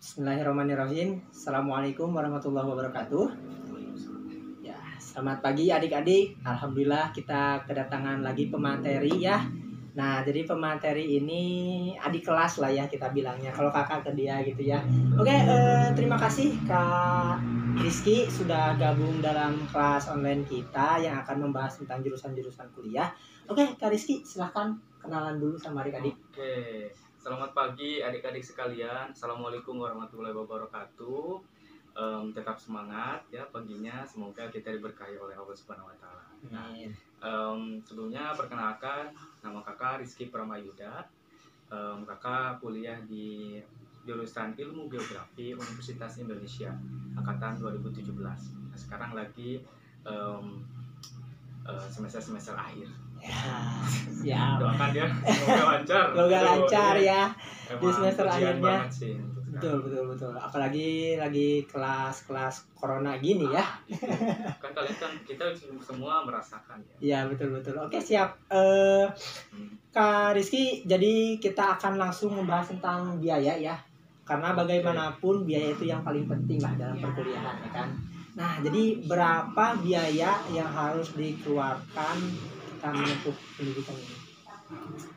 Bismillahirrahmanirrahim. Assalamualaikum warahmatullahi wabarakatuh. Ya, selamat pagi adik-adik. Alhamdulillah kita kedatangan lagi pemateri ya. Nah, jadi pemateri ini adik kelas lah ya kita bilangnya. Kalau kakak ke dia gitu ya. Oke, terima kasih Kak Rizky sudah gabung dalam kelas online kita yang akan membahas tentang jurusan-jurusan kuliah. Oke, Kak Rizky silahkan kenalan dulu sama adik-adik. Oke, selamat pagi adik-adik sekalian. Assalamualaikum warahmatullahi wabarakatuh. Tetap semangat ya paginya. Semoga kita diberkahi oleh Allah Subhanahu Wa Taala. Nah, sebelumnya perkenalkan nama kakak Rizky Pramayuda. Kakak kuliah di jurusan Ilmu Geografi Universitas Indonesia angkatan 2017. Nah, sekarang lagi semester akhir. Ya, Doakan ya semoga lancar. semoga lancar ya di semester ujian akhirnya. banget sih Betul. Apalagi lagi kelas corona gini ya. Kan kalian kan kita semua merasakan ya. Iya betul. Oke siap. Kak Rizky, jadi kita akan langsung membahas tentang biaya ya. Karena bagaimanapun biaya itu yang paling penting lah dalam perkuliahan ya kan. Nah, jadi berapa biaya yang harus dikeluarkan kita menempuh pendidikan ini?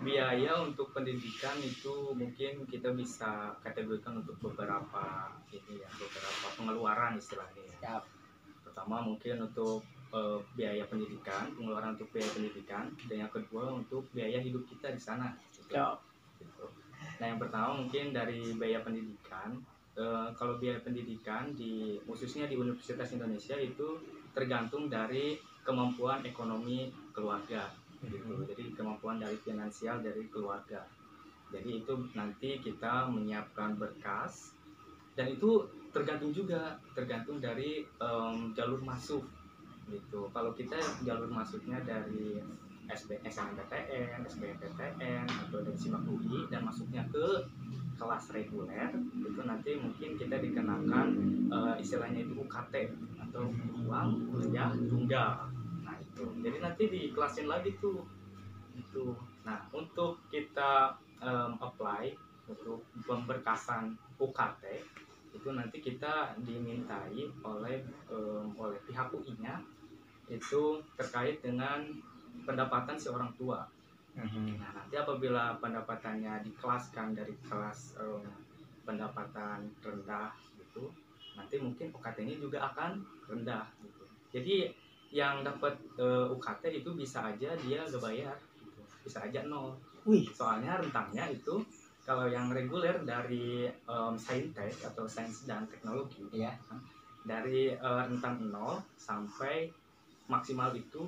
Biaya untuk pendidikan itu mungkin kita bisa kategorikan untuk beberapa pengeluaran istilahnya ya. Pertama mungkin untuk pengeluaran untuk biaya pendidikan, dan yang kedua untuk biaya hidup kita di sana gitu. Nah, yang pertama mungkin dari biaya pendidikan. Kalau biaya pendidikan khususnya di Universitas Indonesia itu tergantung dari kemampuan ekonomi keluarga gitu. Jadi kemampuan dari finansial dari keluarga. Jadi itu nanti kita menyiapkan berkas, dan itu tergantung dari jalur masuk gitu. Kalau kita jalur masuknya dari SNMPTN, SBMPTN atau dari SIMAK UI dan masuknya ke kelas reguler, itu nanti mungkin kita dikenakan istilahnya itu UKT atau uang kuliah tunggal. Nah itu, jadi nanti dikelasin lagi tuh itu. Nah untuk kita apply untuk pemberkasan UKT itu nanti kita dimintai oleh pihak UI-nya itu terkait dengan pendapatan si orang tua. Nah, nanti apabila pendapatannya dikelaskan dari kelas pendapatan rendah gitu, nanti mungkin UKT-nya juga akan rendah gitu. Jadi yang dapat UKT itu bisa aja dia gak bayar gitu. Bisa aja nol. Soalnya rentangnya itu kalau yang reguler dari saintek atau sains dan teknologi ya, dari rentang 0 sampai maksimal itu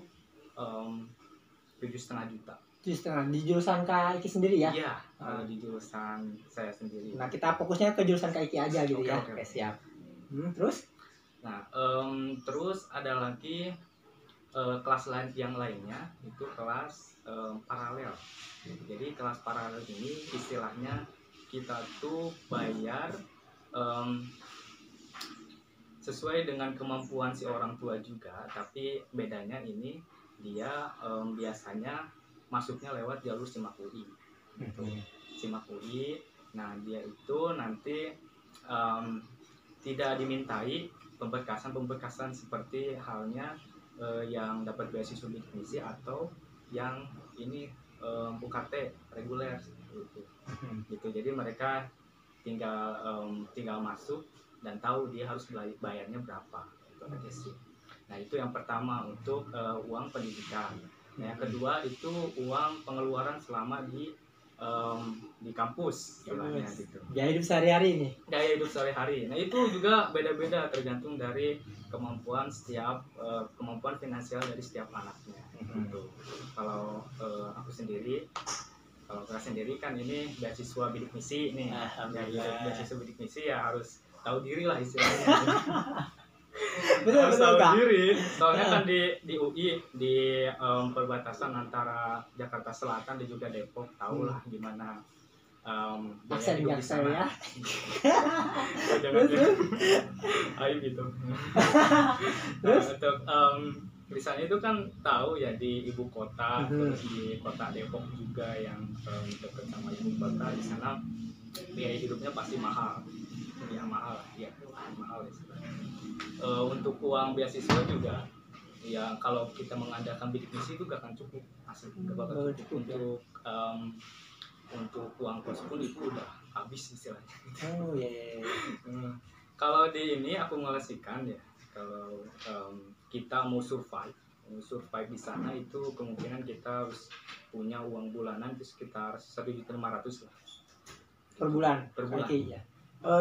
7,5 juta. 7,5 di jurusan Kak Iki sendiri ya? Iya, di jurusan saya sendiri. Nah, kita fokusnya ke jurusan Kak Iki aja gitu ya. Oke, siap. Terus? Nah, terus ada lagi kelas lain yang lainnya itu kelas paralel. Jadi kelas paralel ini istilahnya kita tuh bayar sesuai dengan kemampuan si orang tua juga, tapi bedanya ini dia biasanya masuknya lewat jalur SIMAK UI gitu. SIMAK UI, nah dia itu nanti tidak dimintai pemberkasan seperti halnya yang dapat beasiswa bidik misi atau yang ini UKT reguler gitu. Jadi mereka tinggal masuk dan tahu dia harus bayarnya berapa, itu aja sih. Nah itu yang pertama untuk uang pendidikan. Nah, yang kedua itu uang pengeluaran selama di kampus istilahnya gitu. Gaya hidup sehari-hari nih. Gaya hidup sehari-hari. Nah itu juga beda-beda tergantung dari kemampuan finansial dari setiap anaknya. Gitu. Kalau aku sendiri kan ini beasiswa bidik misi nih. Beasiswa bidik misi ya harus tahu diri lah istilahnya. Harus tahu diri. Soalnya kan di UI di perbatasan antara Jakarta Selatan dan juga Depok, tahulah gimana gaya hidup di sana ya. Jangan ayo gitu. Untuk misalnya itu kan tahu ya di ibu kota, terus di kota Depok juga yang dekat sama ibu kota, di sana biaya hidupnya pasti mahal. mahal ya, mahal ya. Untuk uang beasiswa juga ya, kalau kita mengadakan bidik misi itu gak akan cukup, asli gak bakal cukup. Untuk uang kos pun itu udah habis istilahnya. Oh iya. Kalau di ini aku ngelesikan ya, kalau kita mau survive di sana itu kemungkinan kita harus punya uang bulanan itu sekitar 1.500.000 lah per bulan. Okay, ya.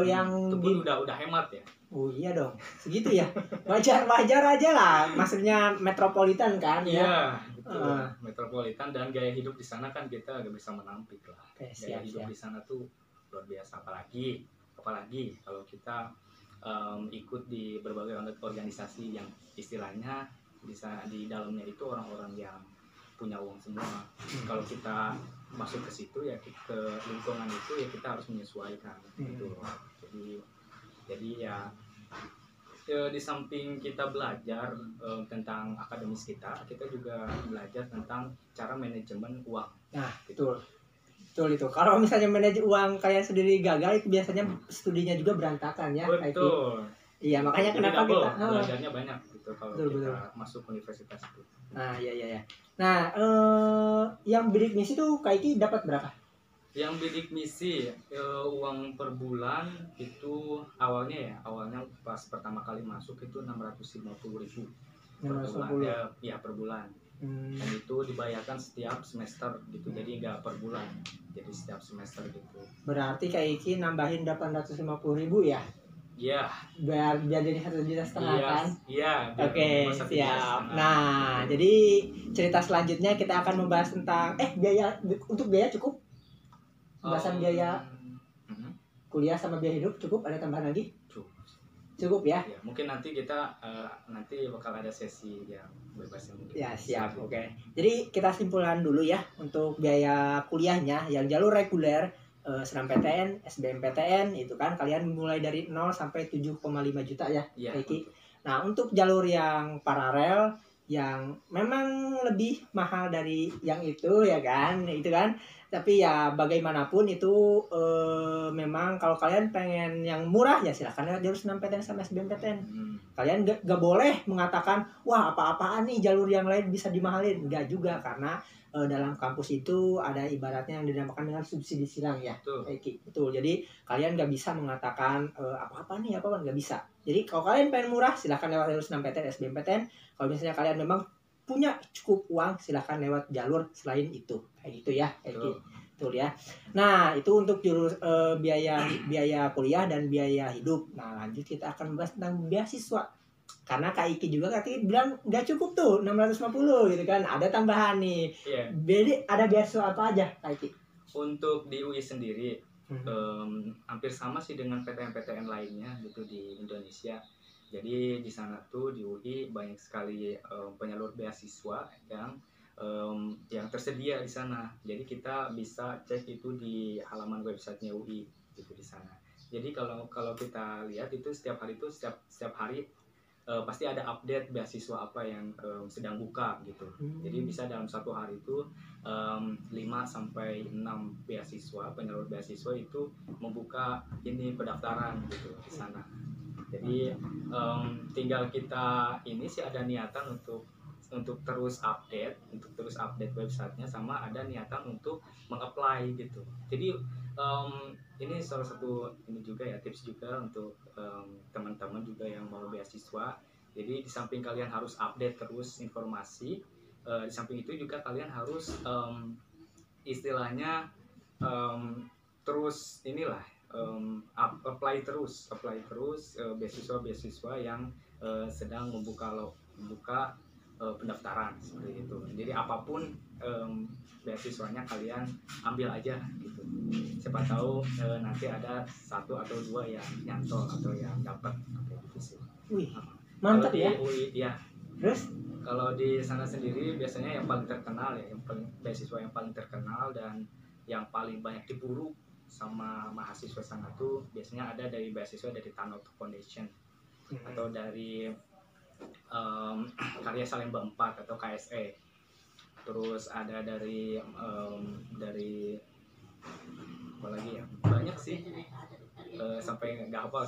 Yang itu pun udah hemat ya. Oh iya dong, segitu ya. Wajar aja lah. Maksudnya metropolitan kan ya. Iya, betul. Metropolitan dan gaya hidup di sana kan kita gak bisa menampik lah. Gaya hidup di sana tuh luar biasa, apalagi kalau kita ikut di berbagai organisasi yang istilahnya bisa di dalamnya itu orang-orang yang punya uang semua. Kalau kita masuk ke situ ya, ke lingkungan itu ya kita harus menyesuaikan gitu. Jadi ya di samping kita belajar tentang akademis kita juga belajar tentang cara manajemen uang. Nah, betul itu. Kalau misalnya manajemen uang kalian sendiri gagal, itu biasanya studinya juga berantakan ya. Betul. Iya, makanya kenapa kita belajarnya banyak gitu kalau kita masuk universitas itu. Nah, iya. Nah, yang bidik misi tuh Kak Iki dapat berapa? Yang bidik misi uang per bulan itu awalnya pas pertama kali masuk itu 650.000 per bulan. Ya per bulan. Dan itu dibayarkan setiap semester gitu, jadi nggak per bulan, jadi setiap semester gitu. Berarti Kak Iki nambahin 850.000 ya? Iya. Biar jadi 1,5 juta kan? Iya. Oke, siap. Nah, jadi cerita selanjutnya kita akan membahas tentang biaya cukup? Pembahasan biaya kuliah sama biaya hidup cukup? Ada tambahan lagi? Cukup ya? Ya, mungkin nanti kita nanti bakal ada sesi yang bebas mungkin. Ya, siap. Oke. Jadi kita simpulan dulu ya untuk biaya kuliahnya yang jalur reguler SNMPTN, SBMPTN itu kan kalian mulai dari 0 sampai 7,5 juta ya. Nah, untuk jalur yang paralel yang memang lebih mahal dari yang itu ya kan, tapi ya bagaimanapun itu memang kalau kalian pengen yang murah ya silahkan lewat jalur SNMPTN sama SBMPTN. Kalian gak boleh mengatakan wah apa-apaan nih jalur yang lain bisa dimahalin, enggak juga, karena dalam kampus itu ada ibaratnya yang dinamakan dengan subsidi silang ya. Betul. Jadi kalian gak bisa mengatakan apa-apa nggak bisa. Jadi kalau kalian pengen murah silahkan lewat jalur SNMPTN, SBMPTN. Kalau misalnya kalian memang punya cukup uang silahkan lewat jalur selain itu, kayak gitu ya. Betul ya. Nah, itu untuk jalur biaya kuliah dan biaya hidup. Nah, lanjut kita akan membahas tentang beasiswa. Karena Kak Iki juga bilang nggak cukup tuh 650 gitu kan, ada tambahan nih. Jadi ada beasiswa apa aja Kak Iki? Untuk di UI sendiri hampir sama sih dengan PTN-PTN lainnya gitu di Indonesia. Jadi di sana tuh di UI banyak sekali penyalur beasiswa yang tersedia di sana. Jadi kita bisa cek itu di halaman websitenya UI gitu di sana. Jadi kalau kita lihat itu setiap hari pasti ada update beasiswa apa yang sedang buka gitu. Jadi bisa dalam satu hari itu 5 sampai 6 penyalur beasiswa itu membuka ini pendaftaran gitu di sana. Jadi tinggal kita ini sih ada niatan untuk terus update websitenya, sama ada niatan untuk mengapply gitu. Jadi ini salah satu ini juga ya, tips juga untuk teman-teman juga yang mau beasiswa. Jadi di samping kalian harus update terus informasi, di samping itu juga kalian harus istilahnya terus inilah apply terus beasiswa yang sedang membuka pendaftaran seperti itu. Jadi apapun beasiswanya kalian ambil aja gitu. Siapa tahu nanti ada 1 atau 2 yang nyantol atau yang dapat gitu sih. Wih, mantap ya. Ya. Terus kalau di sana sendiri biasanya yang paling terkenal ya, beasiswa yang paling terkenal dan yang paling banyak diburu sama mahasiswa sana tuh biasanya ada dari beasiswa dari Tanot Foundation atau dari Karya Salemba 4 atau KSE. Terus ada dari apa lagi ya, banyak sih sampai nggak hafal.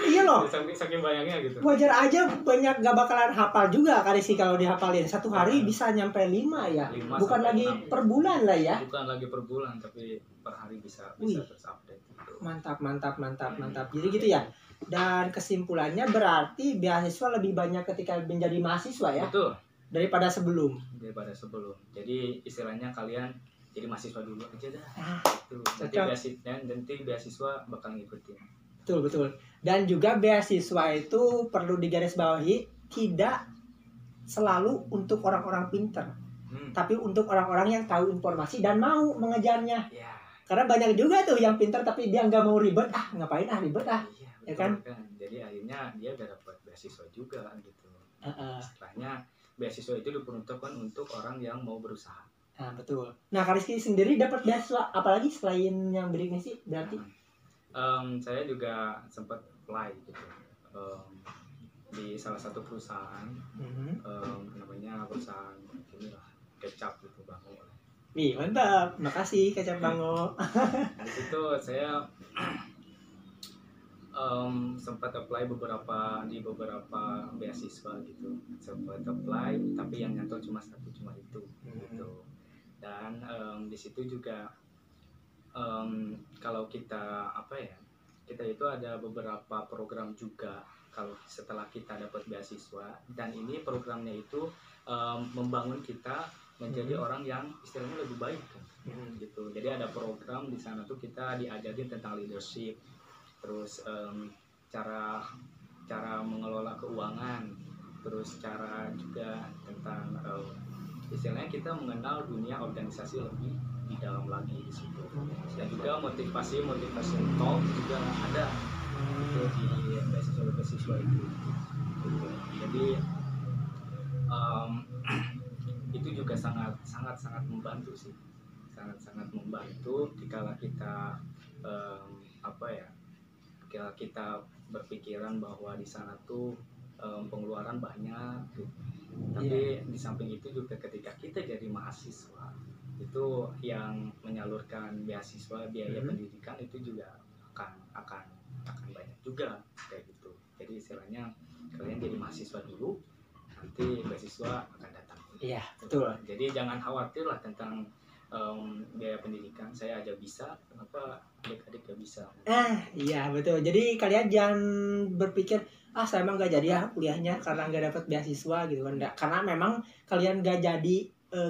Iya loh. Saking banyaknya gitu. Wajar aja banyak gak bakalan hafal juga kali sih kalau dihafalin. Satu hari bisa nyampe 5 ya. 5 Bukan lagi 6. per bulan lah ya. Bukan lagi per bulan tapi per hari bisa Wih. terus update gitu. Mantap. Jadi gitu ya. Dan kesimpulannya berarti beasiswa lebih banyak ketika menjadi mahasiswa ya. Betul. Daripada sebelum. Jadi istilahnya kalian jadi mahasiswa dulu aja dah. Gitu. Nanti beasiswa bakal ngikutin. Betul. Dan juga beasiswa itu perlu digarisbawahi tidak selalu untuk orang-orang pinter, tapi untuk orang-orang yang tahu informasi dan mau mengejarnya. Ya. Karena banyak juga tuh yang pinter tapi dia nggak mau ribet, ngapain ribet Iya, ya kan? Jadi akhirnya dia udah dapat beasiswa juga gitu. Istilahnya beasiswa itu diperuntukkan untuk orang yang mau berusaha. Nah, betul. Nah, Kariski sendiri dapat beasiswa apalagi selain yang berikutnya sih berarti? Saya juga sempat apply gitu di salah satu perusahaan, namanya perusahaan inilah kecap gitu Bango. Wih, mantap. Makasih Kecap Bango. Di situ saya sempat apply di beberapa beasiswa gitu, sempat apply tapi yang nyantol cuma itu gitu. Dan di situ juga kalau kita kita itu ada beberapa program juga kalau setelah kita dapat beasiswa, dan ini programnya itu membangun kita menjadi orang yang istilahnya lebih baik kan, gitu. Jadi ada program di sana tuh kita diajarin tentang leadership, terus cara mengelola keuangan, terus cara juga tentang istilahnya kita mengenal dunia organisasi lebih di dalam lagi di situ. Dan juga motivasi talk juga ada itu di beasiswa itu. Jadi itu juga sangat membantu sih, sangat membantu dikala kita kira kita berpikiran bahwa di sana tuh pengeluaran banyak gitu. Tapi di samping itu juga ketika kita jadi mahasiswa itu yang menyalurkan beasiswa biaya pendidikan itu juga akan banyak juga kayak gitu. Jadi istilahnya kalian jadi mahasiswa dulu, nanti beasiswa akan datang. Iya, betul. Jadi jangan khawatir lah tentang biaya pendidikan. Saya aja bisa, kenapa adik-adik gak bisa? Iya betul. Jadi kalian jangan berpikir saya emang gak jadi ya kuliahnya karena gak dapat beasiswa gitu kan. Karena memang kalian gak jadi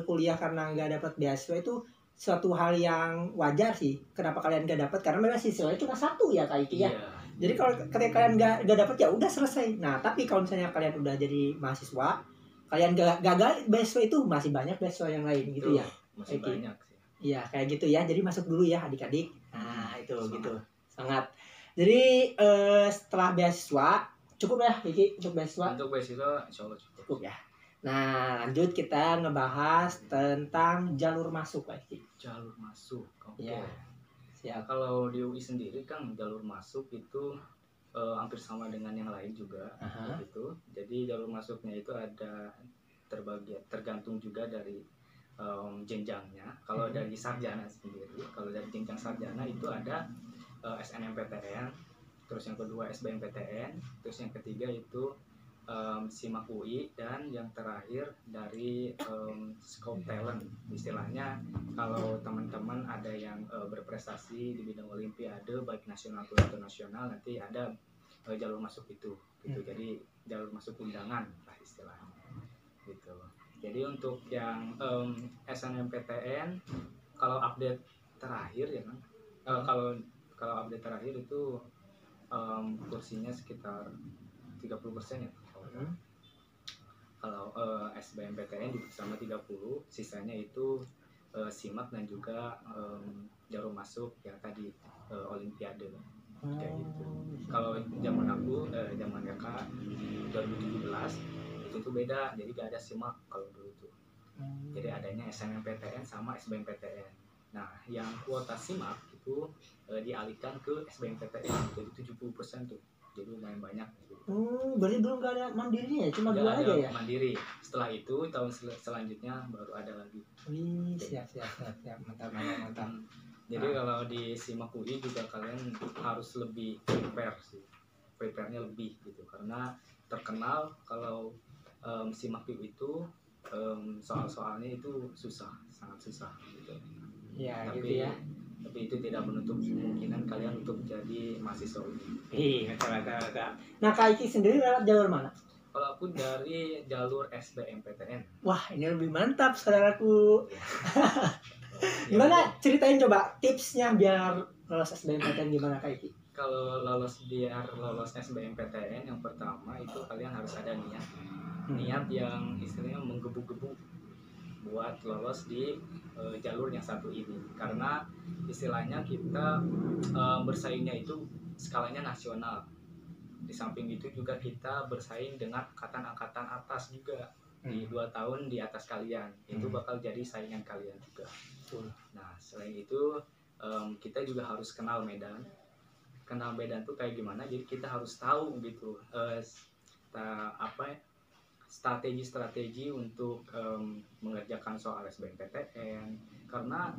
kuliah karena gak dapat beasiswa itu suatu hal yang wajar sih. Kenapa kalian gak dapat? Karena beasiswanya cuma satu ya Kak Iki ya. Jadi kalau ketika kalian gak dapat ya udah selesai. Nah tapi kalau misalnya kalian udah jadi mahasiswa, kalian gagal beasiswa itu masih banyak beasiswa yang lain gitu ya. Masih banyak sih. Iya kayak gitu ya. Jadi masuk dulu ya adik-adik. Nah itu gitu. Sangat. Jadi setelah beasiswa cukup ya Kiki untuk beasiswa? Untuk beasiswa insya Allah cukup ya. Nah lanjut kita ngebahas tentang jalur masuk Kiki. Jalur masuk. Oke. Ya. Siap. Kalau di UI sendiri kan jalur masuk itu hampir sama dengan yang lain juga gitu. Jadi jalur masuknya itu ada tergantung juga dari jenjangnya. Kalau dari sarjana sendiri, kalau dari jenjang sarjana itu ada SNMPTN, terus yang kedua SBMPTN, terus yang ketiga itu SIMAK UI, dan yang terakhir dari Scout Talent. Istilahnya kalau teman-teman ada yang berprestasi di bidang olimpiade baik nasional atau internasional, nanti ada jalur masuk itu gitu. Jadi jalur masuk undangan lah istilahnya gitu. Jadi untuk yang SNMPTN kalau update terakhir ya kan, kalau update terakhir itu kursinya sekitar 30% ya. Kalau SBMPTN juga sama 30, sisanya itu SIMAK dan juga jalur masuk yang tadi olimpiade kayak gitu. Kalau zaman aku zaman kakak 2017 itu tuh beda, jadi gak ada SIMAK kalau dulu tuh. Jadi adanya SNMPTN sama SBMPTN. Nah yang kuota SIMAK itu dialihkan ke SBMPTN, jadi 70% tuh, jadi lumayan banyak gitu. Berarti belum gak ada mandirinya ya, cuma dua aja ya? Mandiri. Setelah itu tahun selanjutnya baru ada lagi. Siap. Mantap. Jadi kalau di SIMAK UI juga kalian harus lebih prepare-nya lebih gitu, karena terkenal kalau SIMAK UI itu soal-soalnya itu sangat susah gitu. Ya, Tapi gitu ya. Tapi itu tidak menutup kemungkinan kalian untuk jadi mahasiswa UI. Iya, betul. Nah, Kak Iki sendiri lewat jalur mana? Kalau aku dari jalur SBMPTN. Wah, ini lebih mantap, saudaraku. Ya, Gimana? Ceritain coba tipsnya biar lolos SBMPTN gimana, Kak Iki? kalau biar lolos SBMPTN, yang pertama itu kalian harus ada niat yang istilahnya menggebu-gebu buat lolos di jalur yang satu ini, karena istilahnya kita bersaingnya itu skalanya nasional. Di samping itu juga kita bersaing dengan angkatan atas juga di 2 tahun di atas kalian, itu bakal jadi saingan kalian juga. Nah, selain itu kita juga harus kenal medan tuh kayak gimana, jadi kita harus tahu gitu strategi untuk mengerjakan soal SBMPTN, karena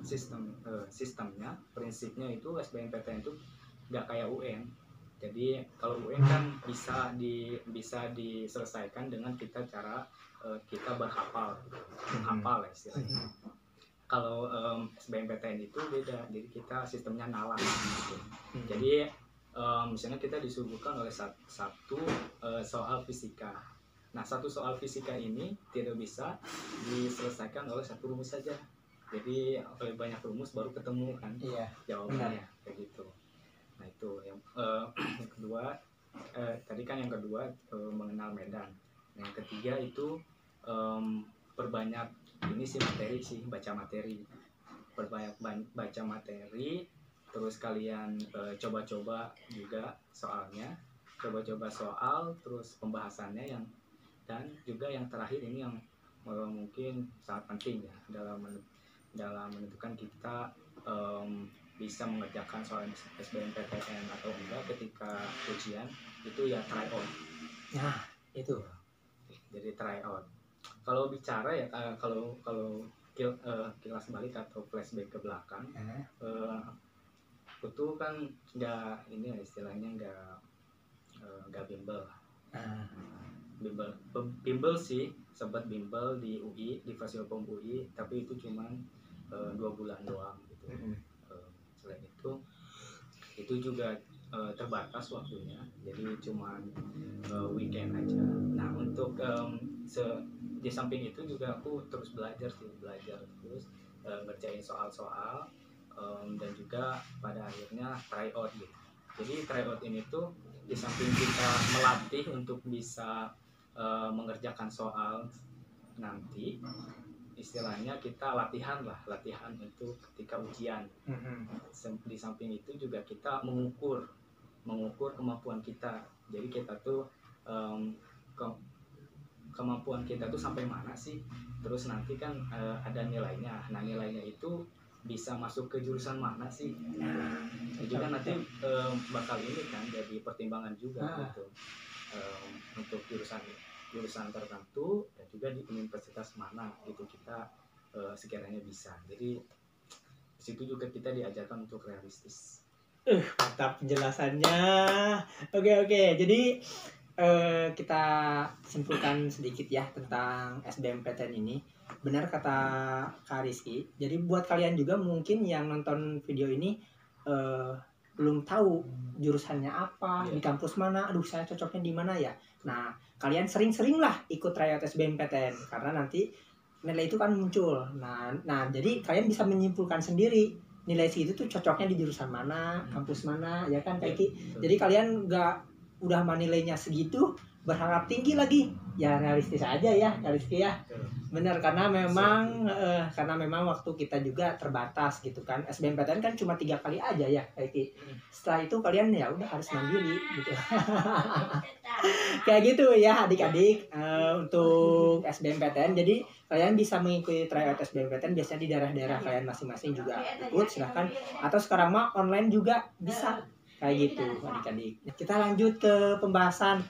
sistemnya, prinsipnya itu SBMPTN itu nggak kayak UN. Jadi kalau UN kan bisa diselesaikan dengan kita kita menghafal lah istilahnya. Kalau SBMPTN itu beda, jadi kita sistemnya nalar gitu. Jadi misalnya kita disuguhkan oleh satu soal fisika. Nah, satu soal fisika ini tidak bisa diselesaikan oleh satu rumus saja. Jadi oleh banyak rumus baru ketemu kan jawabannya, kayak gitu. Nah, itu yang kedua. Tadi kan yang kedua mengenal medan. Yang ketiga itu perbanyak ini sih baca materi. Perbanyak baca materi, terus kalian coba-coba juga soalnya, coba-coba soal, terus pembahasannya dan juga yang terakhir ini yang mungkin sangat penting ya dalam menentukan kita bisa mengerjakan soal SBMPTN atau enggak ketika ujian, itu ya try out. Nah, itu. Jadi try out. Kalau bicara ya kalau kilas balik atau flashback ke belakang, aku tuh kan nggak ini ya, istilahnya nggak bimbel. Bimbel sih, sempat bimbel di UI, di Fasilkom UI, tapi itu cuman 2 bulan doang gitu. Selain itu juga terbatas waktunya, jadi cuman weekend aja. Nah, untuk di samping itu juga aku terus belajar terus ngerjain soal-soal, dan juga pada akhirnya try out gitu. Jadi try out ini tuh di samping kita melatih untuk bisa mengerjakan soal nanti, istilahnya kita latihan untuk ketika ujian. Di samping itu juga kita mengukur kemampuan kita. Jadi kita tuh kemampuan kita tuh sampai mana sih, terus nanti kan ada nilainya. Nah, nilainya itu bisa masuk ke jurusan mana sih, itu kan nanti bakal ini kan jadi pertimbangan juga gitu, untuk jurusan tertentu dan juga di universitas mana gitu kita sekiranya bisa. Jadi di situ juga kita diajarkan untuk realistis. Mantap penjelasannya. Oke. Jadi kita simpulkan sedikit ya tentang SBMPTN ini. Benar kata Kak Rizky. Jadi buat kalian juga mungkin yang nonton video ini belum tahu jurusannya apa, di kampus mana, aduh saya cocoknya di mana ya. Nah, kalian sering-sering lah ikut tryout SBMPTN karena nanti nilai itu kan muncul. Nah jadi kalian bisa menyimpulkan sendiri nilai segitu tuh cocoknya di jurusan mana, kampus mana, ya kan Kak Iki. Jadi kalian udah nilainya segitu berharap tinggi lagi, ya realistis aja ya Kak Rizky ya. Benar, karena memang waktu kita juga terbatas gitu kan. SBMPTN kan cuma 3 kali aja ya Kak Iki. Setelah itu kalian ya udah harus mandiri gitu. Kayak gitu ya adik-adik, untuk SBMPTN. Jadi kalian bisa mengikuti tryout SBMPTN biasanya di daerah-daerah kalian masing-masing juga ikut, silahkan. Atau sekarang mah online juga bisa kayak gitu adik-adik. Kita lanjut ke pembahasan,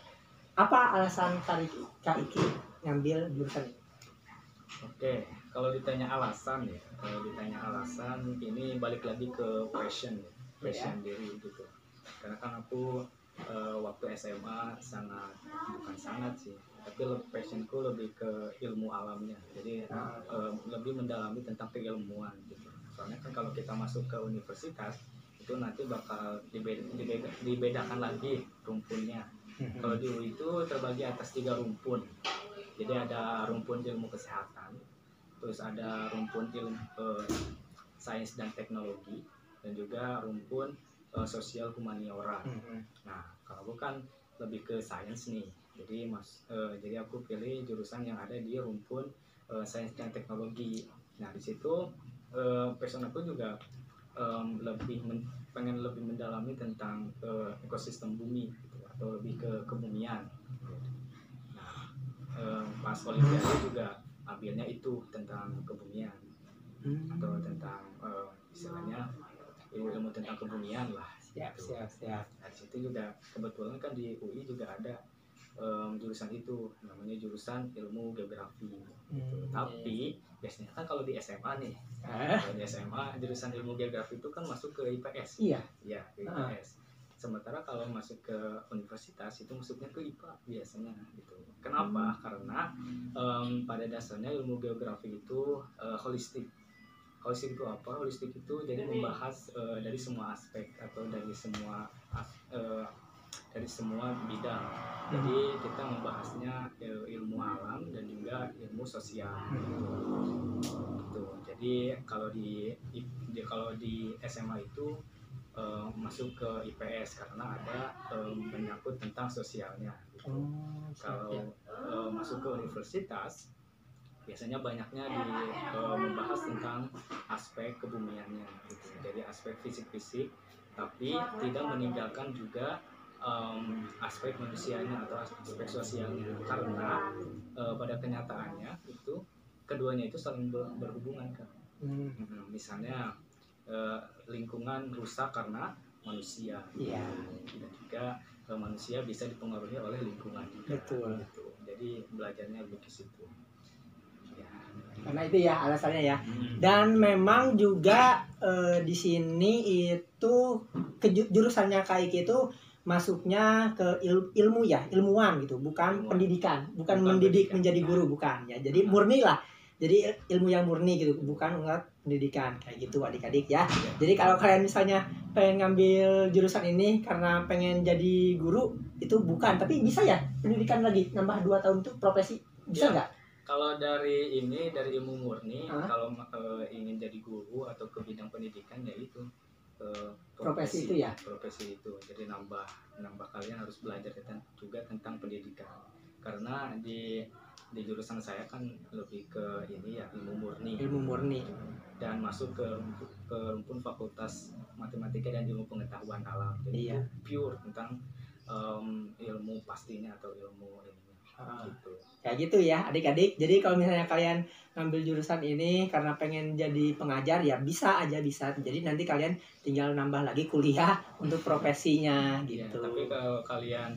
apa alasan Kak Iki ngambil jurusan ini? Oke, Kalau ditanya alasan ya, kalau ditanya alasan ini balik lagi ke passion ya, passion diri gitu. Karena kan aku waktu SMA sangat, bukan sangat sih, tapi passionku lebih ke ilmu alamnya. Jadi lebih mendalami tentang keilmuan gitu. Soalnya kan kalau kita masuk ke universitas itu nanti bakal dibedakan lagi rumpunnya. Kalau di UI itu terbagi atas 3 rumpun. Jadi ada rumpun ilmu kesehatan, terus ada rumpun ilmu sains dan teknologi, dan juga rumpun sosial humaniora. Nah, kalau aku kan lebih ke sains nih. Jadi aku pilih jurusan yang ada di rumpun sains dan teknologi. Nah, di situ passion aku juga pengen lebih mendalami tentang ekosistem bumi gitu, atau lebih ke kebumian. Pas olimpiade juga ambilnya itu tentang kebumian atau tentang istilahnya ilmu tentang kebumian lah. Siap. Nah, di situ juga kebetulan kan di UI juga ada jurusan itu, namanya jurusan ilmu geografi gitu. Tapi biasanya kan kalau di SMA nih, kalau di SMA jurusan ilmu geografi itu kan masuk ke IPS. Iya, ke IPS. Sementara kalau masuk ke universitas itu masuknya ke IPA biasanya gitu. Kenapa? Karena pada dasarnya ilmu geografi itu holistik. Holistik itu apa? Holistik itu jadi membahas dari semua aspek atau dari semua bidang. Jadi kita membahasnya ilmu alam dan juga ilmu sosial. Gitu. Jadi kalau di SMA itu masuk ke IPS karena ada menyangkut tentang sosialnya gitu. Kalau masuk ke universitas biasanya banyaknya membahas tentang aspek kebumiannya gitu. Jadi aspek fisik-fisik, tapi tidak meninggalkan juga aspek manusianya atau aspek sosialnya, karena pada kenyataannya itu keduanya itu saling berhubungan kan. Misalnya lingkungan rusak karena manusia, dan juga manusia bisa dipengaruhi oleh lingkungan juga. Betul. Gitu. Jadi belajarnya lebih ke situ. Karena itu ya alasannya ya. Dan memang juga di sini itu jurusannya KIK itu masuknya ke ilmu ya, ilmuwan gitu, bukan pendidikan, bukan mendidik menjadi guru, bukan ya. Jadi murni lah. Jadi ilmu yang murni gitu, bukan enggak pendidikan kayak gitu adik-adik ya. Jadi kalau kalian misalnya pengen ngambil jurusan ini karena pengen jadi guru itu bukan, tapi bisa ya pendidikan lagi nambah 2 tahun itu profesi bisa nggak? Kalau dari ilmu murni, kalau ingin jadi guru atau ke bidang pendidikan ya itu profesi itu ya. Profesi itu. Jadi nambah kalian harus belajar juga tentang pendidikan. Karena di jurusan saya kan lebih ke ini ya, ilmu murni. Dan masuk ke rumpun Fakultas Matematika dan Ilmu Pengetahuan Alam. Jadi itu pure tentang ilmu pastinya atau ilmu ini. Gitu. Kayak gitu ya adik-adik. Jadi kalau misalnya kalian ngambil jurusan ini karena pengen jadi pengajar ya bisa. Jadi nanti kalian tinggal nambah lagi kuliah untuk profesinya gitu. Ya, tapi kalau kalian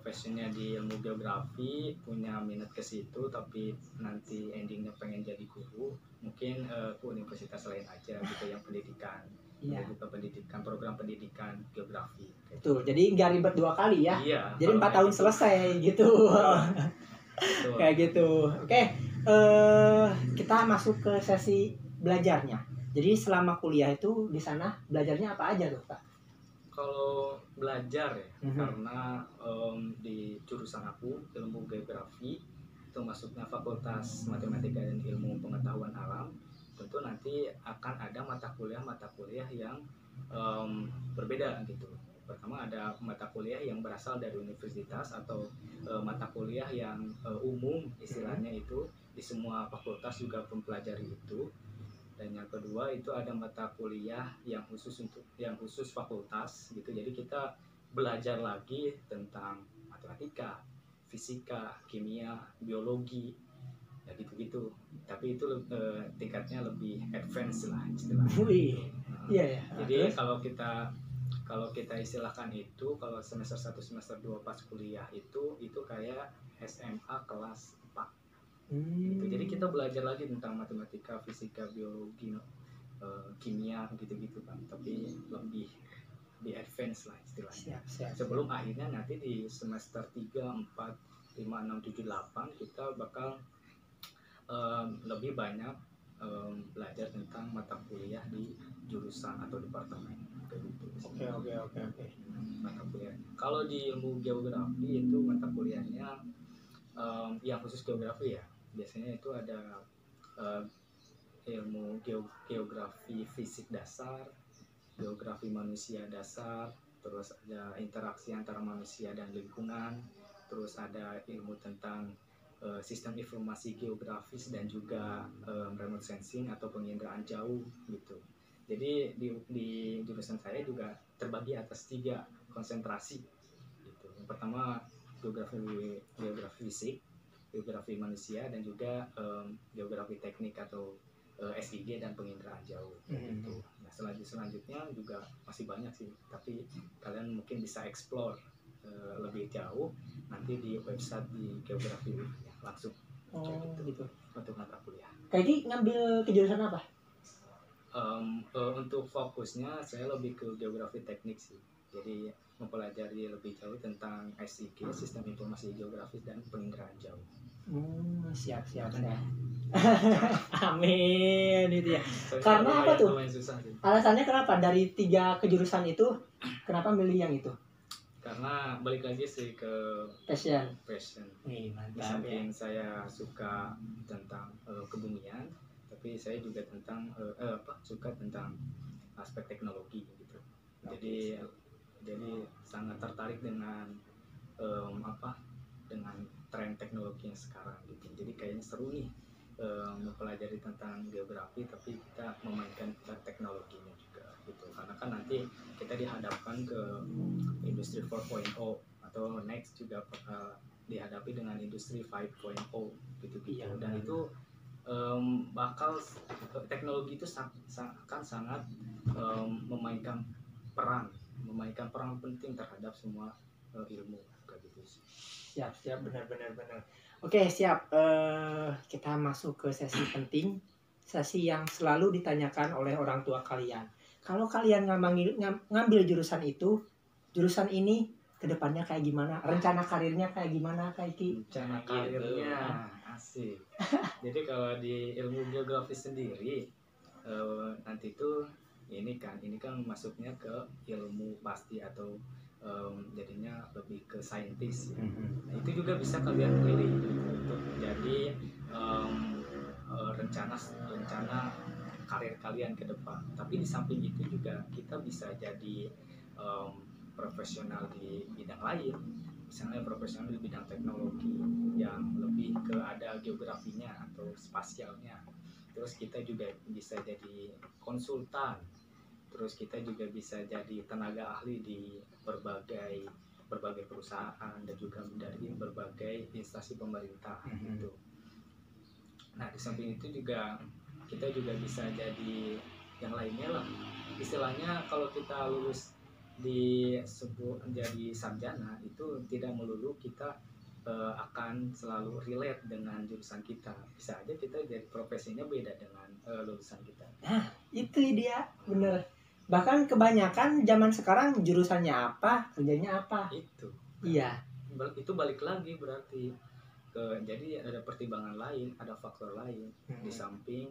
passionnya di ilmu geografi, punya minat ke situ, tapi nanti endingnya pengen jadi guru, mungkin ke universitas lain aja gitu yang pendidikan. Buka pendidikan, program pendidikan geografi. Betul, jadi nggak ribet 2 kali ya. Iya, jadi 4 tahun selesai gitu. Kayak gitu. Oke, kita masuk ke sesi belajarnya. Jadi selama kuliah itu di sana belajarnya apa aja tuh Pak? Kalau belajar ya, karena di jurusan aku ilmu geografi itu masuknya Fakultas Matematika dan Ilmu Pengetahuan Alam. Tentu nanti akan ada mata kuliah yang berbeda gitu. Pertama ada mata kuliah yang berasal dari universitas atau mata kuliah yang umum istilahnya, itu di semua fakultas juga mempelajari itu. Dan yang kedua itu ada mata kuliah yang khusus fakultas gitu. Jadi kita belajar lagi tentang matematika, fisika, kimia, biologi, ya gitu-gitu. Tapi itu tingkatnya lebih advance lah istilahnya. Jadi kalau kita istilahkan itu, kalau semester 1 semester 2 pas kuliah itu kayak SMA kelas 4. Gitu. Jadi kita belajar lagi tentang matematika, fisika, biologi, kimia gitu-gitu kan, tapi lebih di advance lah istilahnya. Sebelum akhirnya nanti di semester 3, 4, 5, 6, 7, 8 kita bakal lebih banyak belajar tentang mata kuliah di jurusan atau departemen gitu. Oke. Mata kuliah. Kalau di ilmu geografi itu mata kuliahnya yang khusus geografi ya. Biasanya itu ada ilmu geografi fisik dasar, geografi manusia dasar, terus ada interaksi antara manusia dan lingkungan, terus ada ilmu tentang sistem informasi geografis dan juga remote sensing atau penginderaan jauh gitu. Jadi di jurusan saya juga terbagi atas 3 konsentrasi gitu. Yang pertama geografi fisik, geografi manusia, dan juga geografi teknik atau SIG dan penginderaan jauh gitu. Nah, selanjutnya juga masih banyak sih, tapi kalian mungkin bisa explore lebih jauh nanti di website di geografi langsung gitu. untuk mata kuliah. Kayak ngambil kejurusan apa? Untuk fokusnya saya lebih ke geografi teknik sih, jadi mempelajari lebih jauh tentang SIG, sistem informasi geografis dan penginderaan jauh. Siap. Amin itu ya. Karena apa tuh? Alasannya kenapa dari 3 kejurusan itu kenapa milih yang itu? Karena balik lagi sih ke passion. Di samping saya suka tentang kebumian, tapi saya juga tentang suka tentang aspek teknologi gitu. Jadi sangat tertarik dengan dengan tren teknologi yang sekarang gitu. Jadi kayaknya seru nih mempelajari tentang geografi tapi kita memainkan teknologinya juga gitu. Karena kan nanti kita dihadapkan ke industri 4.0 atau next juga dihadapi dengan industri 5.0 gitu. Dan itu bakal teknologi itu akan sangat memainkan peran penting terhadap semua ilmu kayak gitu sih. Siap benar. Oke, siap. Kita masuk ke sesi penting, sesi yang selalu ditanyakan oleh orang tua kalian. Kalau kalian ngambil jurusan ini kedepannya kayak gimana? Rencana karirnya kayak gimana, Kak Iki? Rencana karirnya asik. Jadi kalau di ilmu geografi sendiri nanti itu ini kan masuknya ke ilmu pasti atau jadinya lebih ke saintis. Nah, itu juga bisa kalian pilih untuk jadi rencana karir kalian ke depan. Tapi di samping itu juga kita bisa jadi profesional di bidang lain, misalnya profesional di bidang teknologi yang lebih ke ada geografinya atau spasialnya. Terus kita juga bisa jadi konsultan, terus kita juga bisa jadi tenaga ahli di berbagai perusahaan dan juga dari berbagai instansi pemerintah gitu. Nah, di samping itu juga kita juga bisa jadi yang lainnya lah. Istilahnya kalau kita lulus di menjadi sarjana itu tidak melulu kita akan selalu relate dengan jurusan kita. Bisa aja kita jadi profesinya beda dengan lulusan kita. Nah, itu dia, bener. Bahkan kebanyakan zaman sekarang jurusannya apa, kerjanya apa. Itu. Iya. Itu balik lagi berarti jadi ada pertimbangan lain, ada faktor lain di samping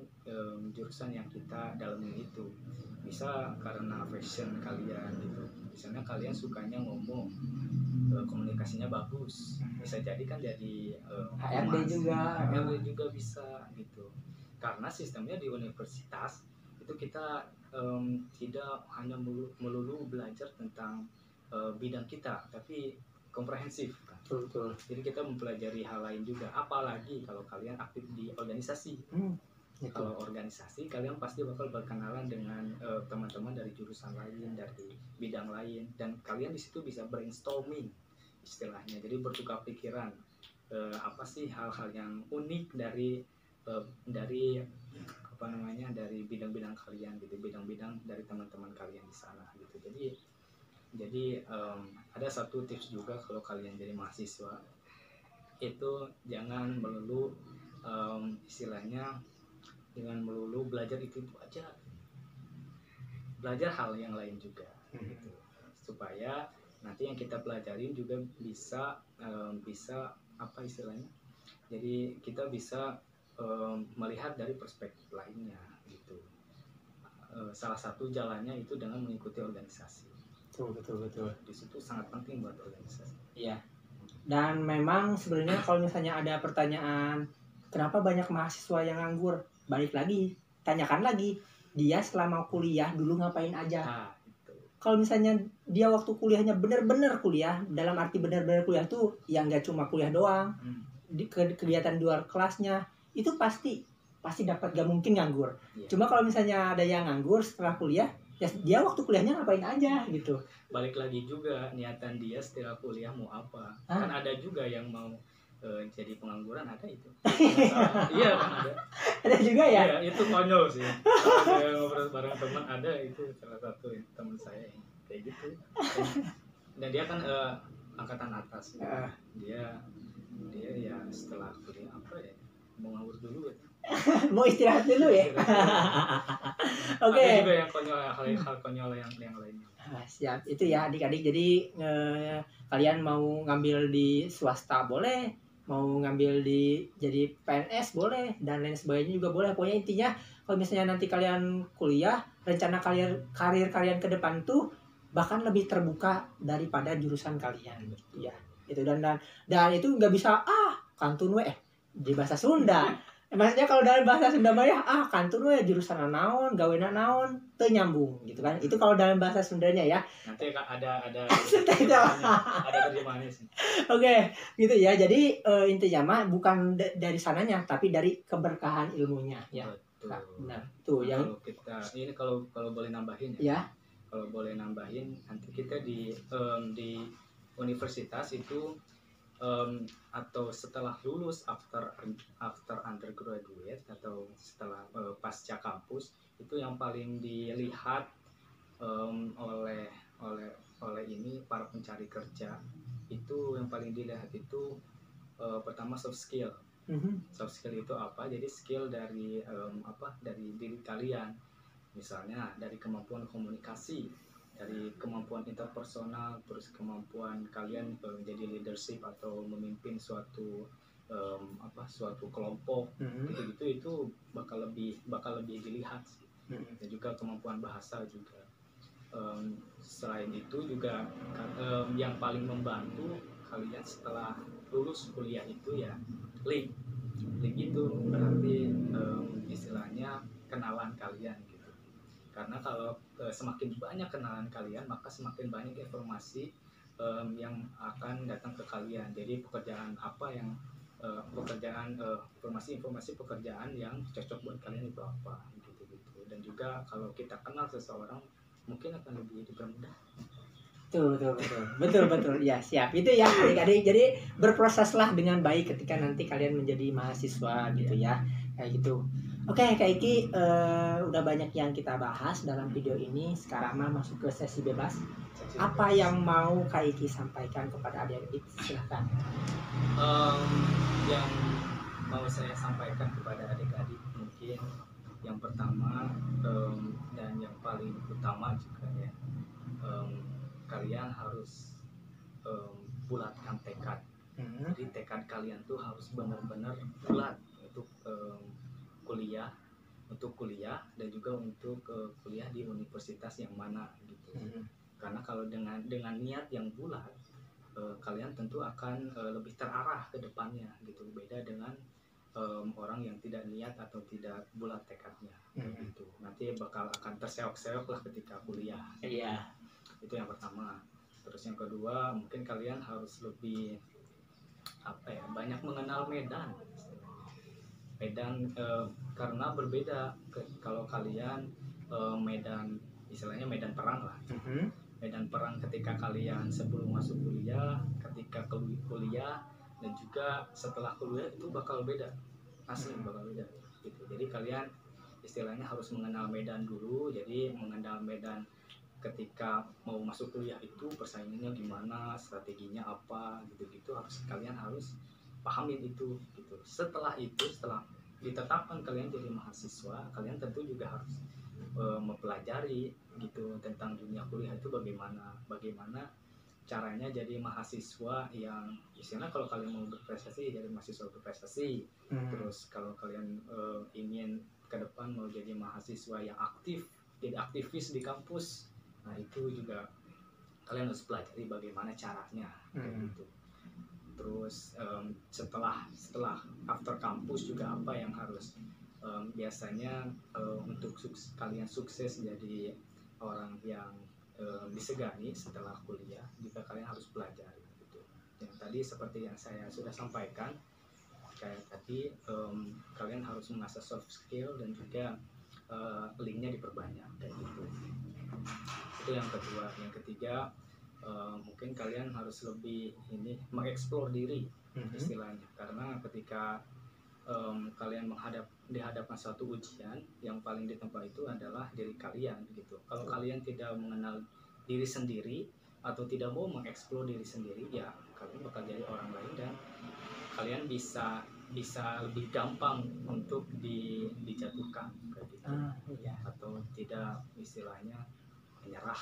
jurusan yang kita dalami itu. Bisa karena passion kalian gitu. Misalnya kalian sukanya ngomong, komunikasinya bagus, bisa jadi kan jadi HRD juga bisa gitu. Karena sistemnya di universitas itu kita tidak hanya melulu belajar tentang bidang kita, tapi komprehensif. Betul. Jadi kita mempelajari hal lain juga. Apalagi kalau kalian aktif di organisasi. Kalau organisasi kalian pasti bakal berkenalan dengan teman-teman dari jurusan lain, dari bidang lain, dan kalian di situ bisa brainstorming istilahnya. Jadi bertukar pikiran apa sih hal-hal yang unik dari dari bidang-bidang kalian gitu, bidang-bidang dari teman-teman kalian di sana gitu. Jadi ada satu tips juga kalau kalian jadi mahasiswa itu jangan melulu istilahnya dengan melulu belajar itu aja, belajar hal yang lain juga gitu, supaya nanti yang kita pelajarin juga bisa bisa apa istilahnya, jadi kita bisa melihat dari perspektif lainnya gitu. Salah satu jalannya itu dengan mengikuti organisasi. Betul. Di situ sangat penting buat organisasi. Iya. Dan memang sebenarnya kalau misalnya ada pertanyaan kenapa banyak mahasiswa yang nganggur, balik lagi, tanyakan lagi dia selama kuliah dulu ngapain aja. Nah, itu. Kalau misalnya dia waktu kuliahnya benar-benar kuliah, dalam arti benar-benar kuliah tuh yang nggak cuma kuliah doang, di kegiatan di luar kelasnya itu pasti dapat, gak mungkin nganggur. Cuma kalau misalnya ada yang nganggur setelah kuliah, ya dia waktu kuliahnya ngapain aja gitu. Balik lagi juga niatan dia setelah kuliah mau apa. Kan ada juga yang mau jadi pengangguran, ada itu. Iya kan ada. Ada juga ya? Iya, itu konyol sih. Saya ngobrol bareng teman, ada itu salah satu teman saya yang kayak gitu. Dan dia kan angkatan atas. Dia ya setelah kuliah apa ya, mau nganggur dulu ya. Mau istirahat dulu ya. Oke. Ada juga yang konyol, hal konyol yang lainnya. Siap, itu ya adik-adik. Jadi kalian mau ngambil di swasta boleh, mau ngambil di jadi PNS boleh, dan lain sebagainya juga boleh. Pokoknya intinya kalau misalnya nanti kalian kuliah, rencana karir kalian ke depan tuh bahkan lebih terbuka daripada jurusan kalian. Ya, itu dan itu nggak bisa kantun di bahasa Sunda. Maksudnya kalau dalam bahasa Sunda mah ya kantun jurusan naon, gawena naon, teu nyambung gitu kan. Itu kalau dalam bahasa Sundanya ya. Nanti ada terjemahannya sih. Oke, gitu ya. Jadi intinya mah bukan dari sananya, tapi dari keberkahan ilmunya ya. Betul. Nah, benar. Tuh yang kalau kita ini kalau boleh nambahin ya. Kalau boleh nambahin, nanti kita di universitas itu atau setelah lulus after undergraduate atau setelah pasca kampus, itu yang paling dilihat oleh ini para pencari kerja, itu yang paling dilihat itu pertama soft skill. Soft skill itu apa? Jadi skill dari dari diri kalian, misalnya dari kemampuan komunikasi, dari kemampuan interpersonal, terus kemampuan kalian menjadi leadership atau memimpin suatu kelompok, gitu itu bakal lebih dilihat sih. Dan juga kemampuan bahasa juga. Selain itu juga yang paling membantu kalian setelah lulus kuliah itu ya link itu berarti istilahnya kenalan kalian gitu. Karena kalau semakin banyak kenalan kalian, maka semakin banyak informasi yang akan datang ke kalian. Jadi pekerjaan apa yang informasi pekerjaan yang cocok buat kalian itu apa gitu. Dan juga kalau kita kenal seseorang, mungkin akan lebih dipermudah. Betul. Ya, siap. Itu ya adik-adik. Jadi berproseslah dengan baik ketika nanti kalian menjadi mahasiswa gitu ya. Kayak gitu. Oke, Kak Iki, udah banyak yang kita bahas dalam video ini. Sekarang mah masuk ke sesi bebas. Apa yang mau Kak Iki sampaikan kepada adik-adik? Silahkan. Yang mau saya sampaikan kepada adik-adik mungkin yang pertama dan yang paling utama juga ya, kalian harus bulatkan tekad. Jadi tekad kalian tuh harus benar-benar bulat untuk kuliah dan juga untuk kuliah di universitas yang mana gitu. Karena kalau dengan niat yang bulat, kalian tentu akan lebih terarah ke depannya gitu. Beda dengan orang yang tidak niat atau tidak bulat tekadnya gitu. Nanti akan terseok-seok lah ketika kuliah. Iya. Itu yang pertama. Terus yang kedua, mungkin kalian harus lebih banyak mengenal medan karena berbeda kalau kalian medan istilahnya medan perang lah. Medan perang ketika kalian sebelum masuk kuliah, ketika kuliah, dan juga setelah kuliah itu bakal beda, asli bakal beda gitu. Jadi kalian istilahnya harus mengenal medan dulu. Jadi mengenal medan ketika mau masuk kuliah itu persaingannya gimana, strateginya apa gitu-gitu, kalian harus pahamin itu gitu. Setelah ditetapkan kalian jadi mahasiswa, kalian tentu juga harus mempelajari gitu tentang dunia kuliah itu bagaimana caranya jadi mahasiswa yang istilahnya, kalau kalian mau berprestasi jadi mahasiswa berprestasi. Terus kalau kalian ingin ke depan mau jadi mahasiswa yang aktif, jadi aktivis di kampus, nah itu juga kalian harus pelajari bagaimana caranya gitu. Terus setelah after kampus juga apa yang harus biasanya untuk kalian sukses jadi orang yang disegani setelah kuliah, juga kalian harus pelajari gitu. Yang tadi seperti yang saya sudah sampaikan, kayak tadi kalian harus mengasah soft skill dan juga linknya diperbanyak kayak gitu. Itu yang kedua. Yang ketiga, mungkin kalian harus lebih mengeksplor diri istilahnya, karena ketika kalian dihadapkan suatu ujian, yang paling ditempa itu adalah diri kalian gitu. Kalau kalian tidak mengenal diri sendiri atau tidak mau mengeksplor diri sendiri, ya kalian bakal jadi orang lain dan kalian bisa lebih gampang untuk dijatuhkan gitu. Atau tidak, istilahnya menyerah.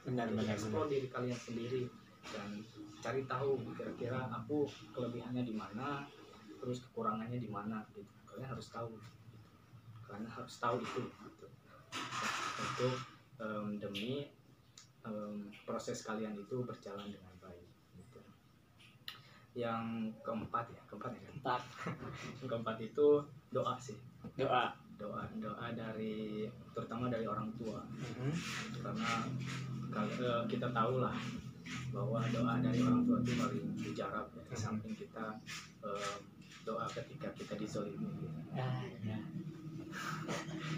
Benar-benar eksplor diri kalian sendiri dan cari tahu kira-kira aku kelebihannya di mana, terus kekurangannya di mana gitu. Kalian harus tahu itu gitu. Untuk demi proses kalian itu berjalan dengan baik gitu. Yang keempat yang keempat itu doa sih. Doa dari, terutama dari orang tua. Karena kita tahu lah bahwa doa dari orang tua itu paling mujarab ya. Di samping kita doa ketika kita dizolimi gitu.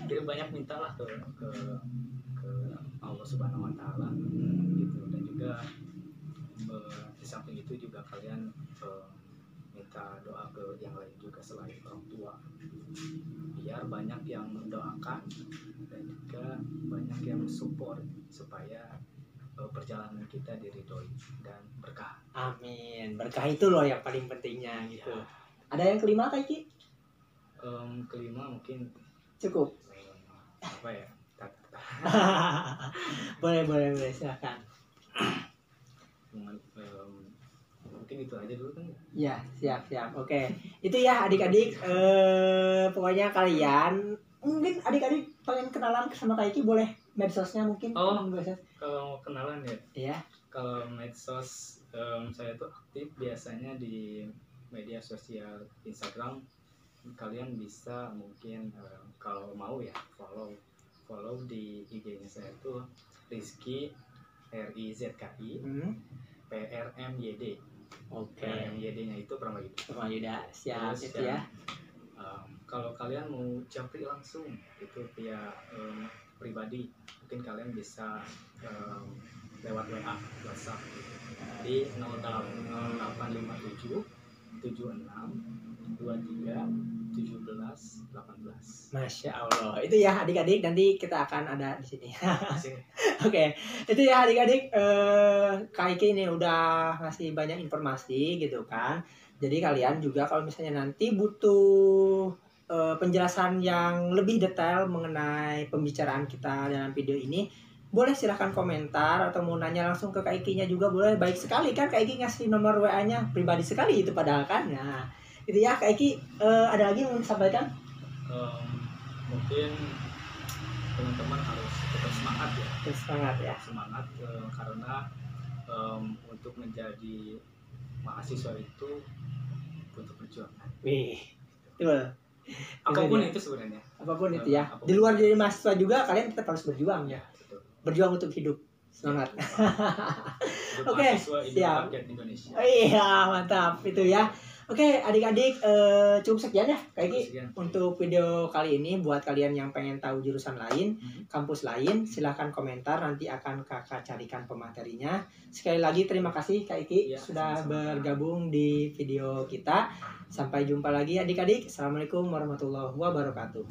Kita banyak mintalah ke Allah Subhanahu Wa Taala gitu. Dan juga di samping itu juga kalian minta doa ke yang lain juga selain orang tua, biar banyak yang mendoakan dan juga banyak yang support supaya perjalanan kita diridhoi dan berkah. Amin. Berkah itu loh yang paling pentingnya gitu. Ada yang kelima Kak Iki? Kelima mungkin cukup. Apa ya? boleh silakan. Mungkin itu aja dulu kan? Ya, siap. Oke. Itu ya adik-adik. Pokoknya kalian mungkin adik-adik pengen kenalan sama Kak Iki, boleh medsosnya mungkin? Kalau mau kenalan ya? Iya. Kalau medsos saya tuh aktif biasanya di media sosial Instagram. Kalian bisa mungkin kalau mau ya follow di IG-nya saya tuh Rizky RIZKI PRMYD. Oke. PRMYD-nya itu Pramagida. Siap. Terus itu ya. Kalau kalian mau japri langsung itu via pribadi, mungkin kalian bisa lewat WA WhatsApp di 0857 76 23 17 18. Masya Allah. Itu ya adik-adik, nanti kita akan ada di sini. Oke. Itu ya adik-adik, Kak Iki ini udah ngasih banyak informasi gitu kan. Jadi kalian juga kalau misalnya nanti butuh penjelasan yang lebih detail mengenai pembicaraan kita dalam video ini, boleh silahkan komentar atau mau nanya langsung ke Kak Iki-nya juga boleh. Baik sekali kan Kak Iki ngasih nomor WA-nya pribadi sekali itu padahal kan. Nah, itu ya Kak Iki, ada lagi yang mau disampaikan? Mungkin teman-teman harus tetap semangat ya. Semangat karena untuk menjadi mahasiswa itu butuh perjuangan. Betul. Apapun itu sebenarnya. Apapun itu ya. Di luar dari mahasiswa juga kalian tetap harus berjuang ya. Betul. Berjuang untuk hidup. Semangat. Oke, siap. Iya, mantap itu ya. Oke, adik-adik, cukup sekian ya Kak Iki untuk video kali ini. Buat kalian yang pengen tahu jurusan lain, kampus lain, silahkan komentar, nanti akan kakak carikan pematerinya. Sekali lagi terima kasih Kak Iki sudah bergabung di video kita. Sampai jumpa lagi adik-adik. Assalamualaikum warahmatullahi wabarakatuh.